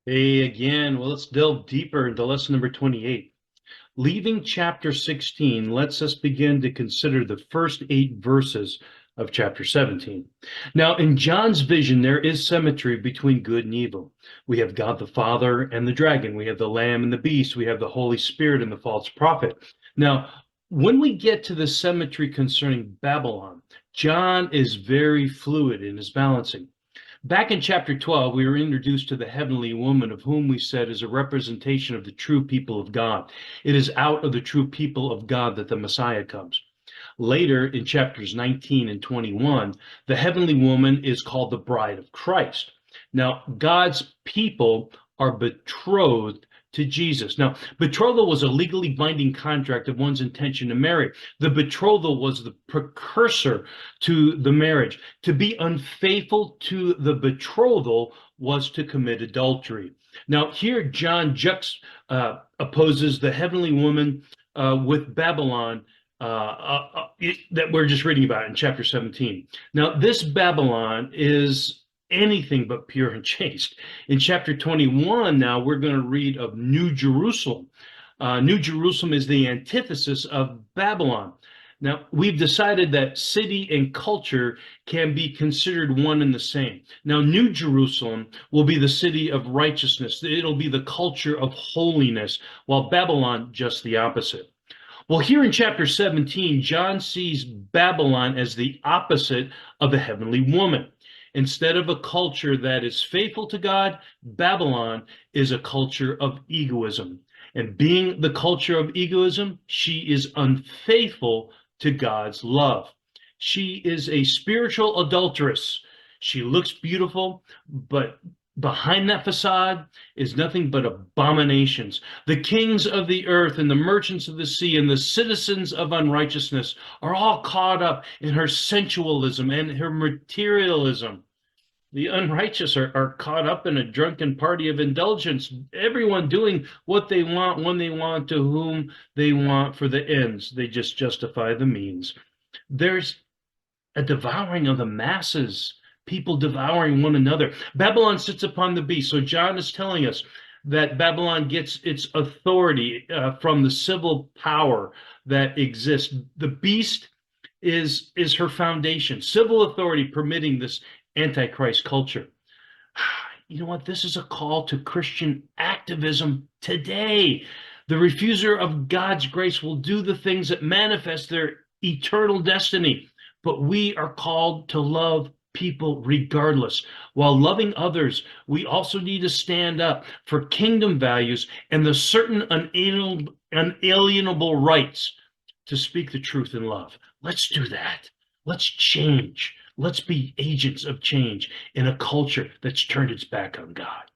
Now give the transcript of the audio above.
Hey, again, well, let's delve deeper into lesson number 28. Leaving chapter 16 lets us begin to consider the first 8 verses of chapter 17. Now, in John's vision, there is symmetry between good and evil. We have God the Father and the dragon. We have the Lamb and the beast. We have the Holy Spirit and the false prophet. Now, when we get to the symmetry concerning Babylon, John is very fluid in his balancing. Back in chapter 12, we were introduced to the heavenly woman, of whom we said is a representation of the true people of God. It is out of the true people of God that the Messiah comes. Later in chapters 19 and 21, the heavenly woman is called the bride of Christ. Now, God's people are betrothed to Jesus. Now, betrothal was a legally binding contract of one's intention to marry. The betrothal was the precursor to the marriage. To be unfaithful to the betrothal was to commit adultery. Now, here John opposes the heavenly woman with Babylon that we're just reading about in chapter 17. Now, this Babylon is anything but pure and chaste. In chapter 21, now we're going to read of New Jerusalem. New Jerusalem is the antithesis of Babylon. Now, we've decided that city and culture can be considered one and the same. Now, New Jerusalem will be the city of righteousness. It'll be the culture of holiness, while Babylon, just the opposite. Well, here in chapter 17, John sees Babylon as the opposite of the heavenly woman. Instead of a culture that is faithful to God, Babylon is a culture of egoism. And being the culture of egoism, she is unfaithful to God's love. She is a spiritual adulteress. She looks beautiful, but behind that facade is nothing but abominations. The kings of the earth and the merchants of the sea and the citizens of unrighteousness are all caught up in her sensualism and her materialism. The unrighteous are caught up in a drunken party of indulgence, everyone doing what they want, when they want, to whom they want, for the ends. They just justify the means. There's a devouring of the masses, people devouring one another. Babylon sits upon the beast. So John is telling us that Babylon gets its authority from the civil power that exists. The beast is her foundation, civil authority permitting this antichrist culture. You know what? This is a call to Christian activism today. The refuser of God's grace will do the things that manifest their eternal destiny, but we are called to love people regardless. While loving others, we also need to stand up for kingdom values and the certain unalienable rights to speak the truth in love. Let's do that. Let's change. Let's be agents of change in a culture that's turned its back on God.